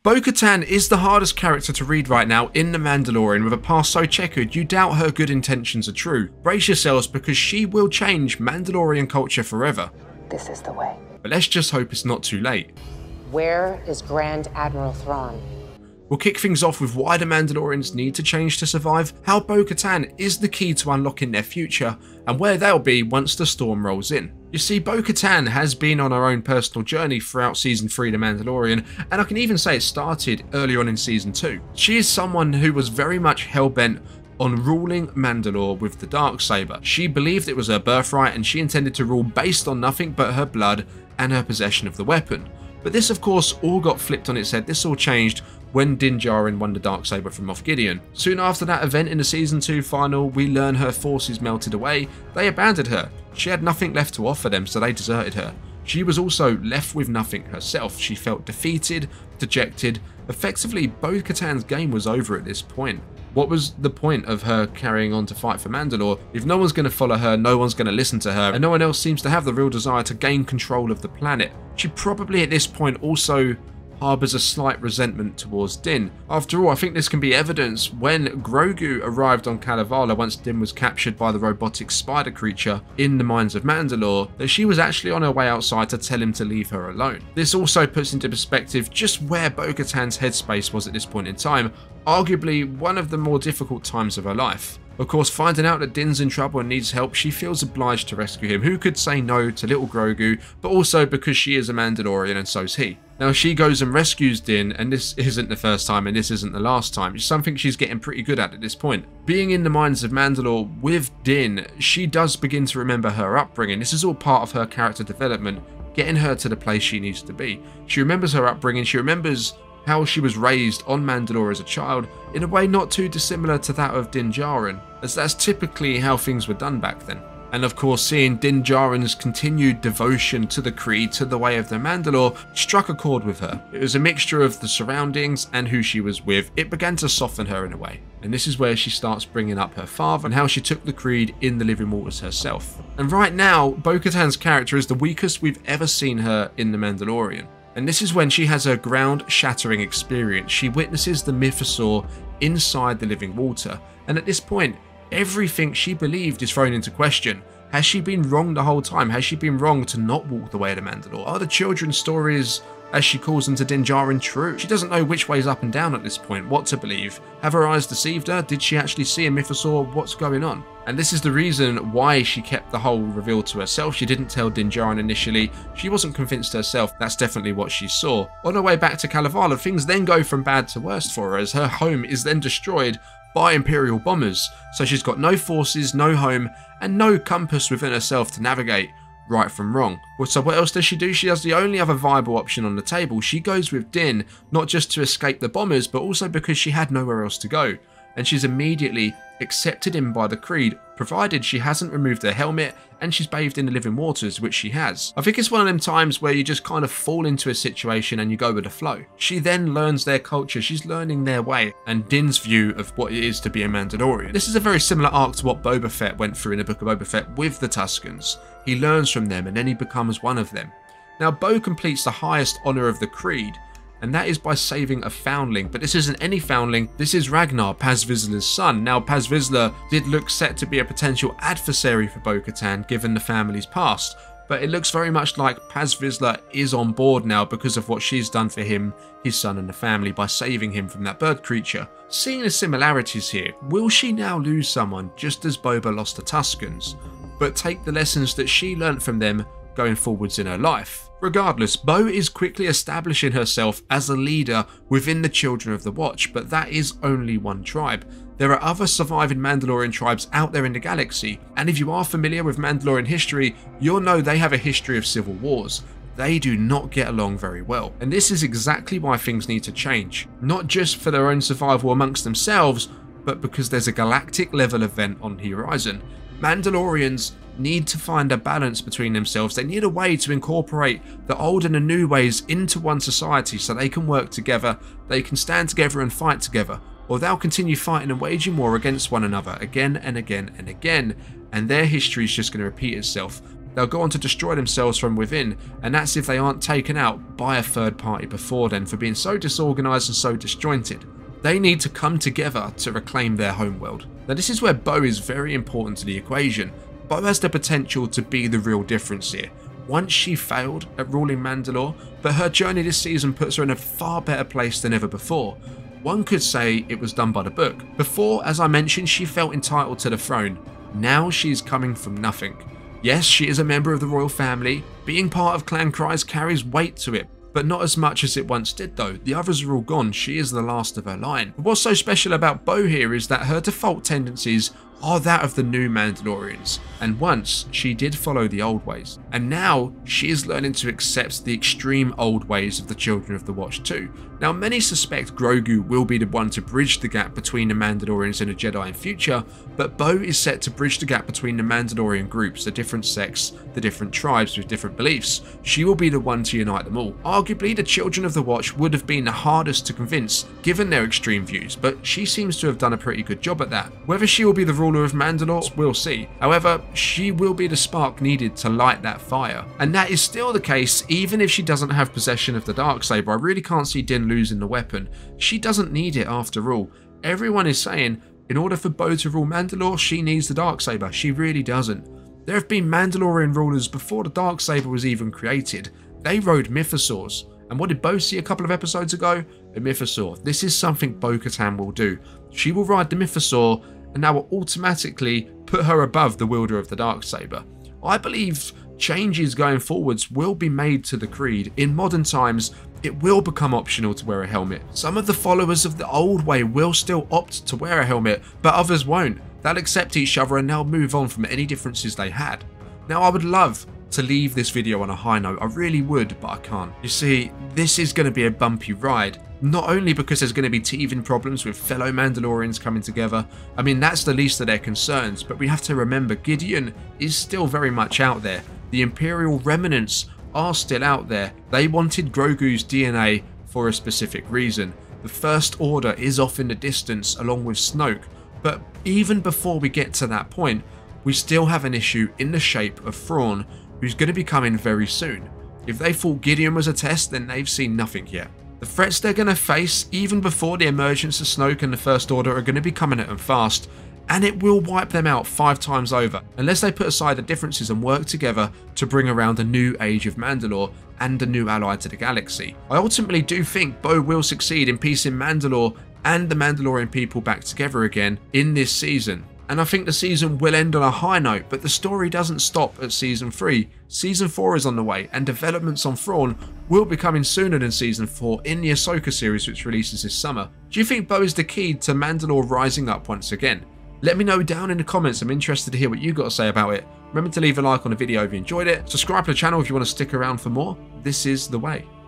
Bo-Katan is the hardest character to read right now in The Mandalorian. With a past so checkered, you doubt her good intentions are true. Brace yourselves, because she will change Mandalorian culture forever. This is the way. But let's just hope it's not too late. Where is Grand Admiral Thrawn? We'll kick things off with why the Mandalorians need to change to survive, how Bo-Katan is the key to unlocking their future, and where they'll be once the storm rolls in. You see, Bo-Katan has been on her own personal journey throughout Season 3 The Mandalorian, and I can even say it started early on in Season 2. She is someone who was very much hell-bent on ruling Mandalore with the Darksaber. She believed it was her birthright, and she intended to rule based on nothing but her blood and her possession of the weapon. But this, of course, all got flipped on its head. This all changed when Din Djarin won the Darksaber from Moff Gideon. Soon after that event in the Season 2 final, we learn her forces melted away. They abandoned her. She had nothing left to offer them, so they deserted her. She was also left with nothing herself. She felt defeated, dejected. Effectively, Bo-Katan's game was over at this point. What was the point of her carrying on to fight for Mandalore if no one's going to follow her, no one's going to listen to her, and no one else seems to have the real desire to gain control of the planet? She probably at this point also harbours a slight resentment towards Din. After all, I think this can be evidence when Grogu arrived on Kalevala once Din was captured by the robotic spider creature in the mines of Mandalore, that she was actually on her way outside to tell him to leave her alone. This also puts into perspective just where Bo-Katan's headspace was at this point in time, arguably one of the more difficult times of her life. Of course, finding out that Din's in trouble and needs help, she feels obliged to rescue him. Who could say no to little Grogu, but also because she is a Mandalorian and so's he. Now she goes and rescues Din, and this isn't the first time and this isn't the last time. It's something she's getting pretty good at this point. Being in the mines of Mandalore with Din, she does begin to remember her upbringing. This is all part of her character development, getting her to the place she needs to be. She remembers her upbringing, she remembers how she was raised on Mandalore as a child, in a way not too dissimilar to that of Din Djarin, as that's typically how things were done back then. And of course, seeing Din Djarin's continued devotion to the creed, to the way of the Mandalore, struck a chord with her. It was a mixture of the surroundings and who she was with. It began to soften her in a way. And this is where she starts bringing up her father and how she took the creed in the Living Waters herself. And right now, Bo-Katan's character is the weakest we've ever seen her in The Mandalorian. And this is when she has her ground-shattering experience. She witnesses the Mythosaur inside the living water, and at this point, everything she believed is thrown into question. Has she been wrong the whole time? Has she been wrong to not walk the way of the Mandalore? Are the children's stories, as she calls them to Din Djarin, true? She doesn't know which way's up and down at this point, what to believe. Have her eyes deceived her? Did she actually see a Mythosaur? What's going on? And this is the reason why she kept the whole reveal to herself. She didn't tell Din Djarin initially. She wasn't convinced herself. That's definitely what she saw. On her way back to Kalevala, things then go from bad to worst for her, as her home is then destroyed by Imperial bombers. So she's got no forces, no home, and no compass within herself to navigate right from wrong. Well, so what else does she do? She has the only other viable option on the table. She goes with Din, not just to escape the bombers, but also because she had nowhere else to go. And she's immediately accepted him by the creed, provided she hasn't removed her helmet and she's bathed in the living waters, which she has. I think it's one of them times where you just kind of fall into a situation and you go with the flow. She then learns their culture, she's learning their way, and Din's view of what it is to be a Mandalorian. This is a very similar arc to what Boba Fett went through in the Book of Boba Fett with the Tuskens. He learns from them and then he becomes one of them. Now Bo completes the highest honour of the creed, and that is by saving a foundling. But this isn't any foundling, this is Ragnar, Paz Vizsla's son. Now Paz Vizsla did look set to be a potential adversary for Bo-Katan given the family's past, but it looks very much like Paz Vizsla is on board now because of what she's done for him, his son and the family by saving him from that bird creature. Seeing the similarities here, will she now lose someone just as Boba lost the Tuskens, but take the lessons that she learnt from them going forwards in her life? Regardless, Bo is quickly establishing herself as a leader within the Children of the Watch, but that is only one tribe. There are other surviving Mandalorian tribes out there in the galaxy, and if you are familiar with Mandalorian history, you'll know they have a history of civil wars. They do not get along very well, and this is exactly why things need to change. Not just for their own survival amongst themselves, but because there's a galactic level event on the horizon. Mandalorians need to find a balance between themselves. They need a way to incorporate the old and the new ways into one society so they can work together, they can stand together and fight together, or they'll continue fighting and waging war against one another again and again and again, and their history is just going to repeat itself. they'll go on to destroy themselves from within, and that's if they aren't taken out by a third party before then for being so disorganised and so disjointed. They need to come together to reclaim their homeworld. Now this is where Bo is very important to the equation. Bo has the potential to be the real difference here. Once she failed at ruling Mandalore, but her journey this season puts her in a far better place than ever before. One could say it was done by the book. Before, as I mentioned, she felt entitled to the throne. Now she's coming from nothing. Yes, she is a member of the royal family. Being part of Clan Kryze carries weight to it, but not as much as it once did though. The others are all gone, she is the last of her line. But what's so special about Bo here is that her default tendencies are that of the new Mandalorians, and once she did follow the old ways, and now she is learning to accept the extreme old ways of the Children of the Watch too. Now many suspect Grogu will be the one to bridge the gap between the Mandalorians and the Jedi in future, but Bo is set to bridge the gap between the Mandalorian groups, the different sects, the different tribes with different beliefs. She will be the one to unite them all. Arguably the Children of the Watch would have been the hardest to convince given their extreme views, but she seems to have done a pretty good job at that. Whether she will be the ruler of Mandalore, we'll see. However, she will be the spark needed to light that fire, and that is still the case even if she doesn't have possession of the Darksaber. I really can't see Din losing the weapon. She doesn't need it after all. Everyone is saying in order for Bo to rule Mandalore, she needs the Darksaber. She really doesn't. There have been Mandalorian rulers before the Darksaber was even created. They rode mythosaurs. And what did Bo see a couple of episodes ago? A mythosaur. This is something Bo-Katan will do. She will ride the mythosaur, and that will automatically put her above the wielder of the Darksaber. I believe changes going forwards will be made to the creed. In modern times, it will become optional to wear a helmet. Some of the followers of the old way will still opt to wear a helmet, but others won't. They'll accept each other and they'll move on from any differences they had. Now I would love to leave this video on a high note, I really would, but I can't. You see, this is going to be a bumpy ride. Not only because there's going to be teething problems with fellow Mandalorians coming together, I mean that's the least of their concerns, but we have to remember Gideon is still very much out there. The Imperial remnants are still out there. They wanted Grogu's DNA for a specific reason. The First Order is off in the distance along with Snoke, but even before we get to that point, we still have an issue in the shape of Thrawn, who's going to be coming very soon. If they thought Gideon was a test, then they've seen nothing yet. The threats they're going to face, even before the emergence of Snoke and the First Order, are going to be coming at them fast, and it will wipe them out 5 times over, unless they put aside the differences and work together to bring around a new age of Mandalore and a new ally to the galaxy. I ultimately do think Bo will succeed in piecing Mandalore and the Mandalorian people back together again in this season. And I think the season will end on a high note, but the story doesn't stop at Season 3. Season 4 is on the way, and developments on Thrawn will be coming sooner than Season 4 in the Ahsoka series, which releases this summer. Do you think Bo is the key to Mandalore rising up once again? Let me know down in the comments. I'm interested to hear what you got to say about it. Remember to leave a like on the video if you enjoyed it. Subscribe to the channel if you want to stick around for more. This is The Way.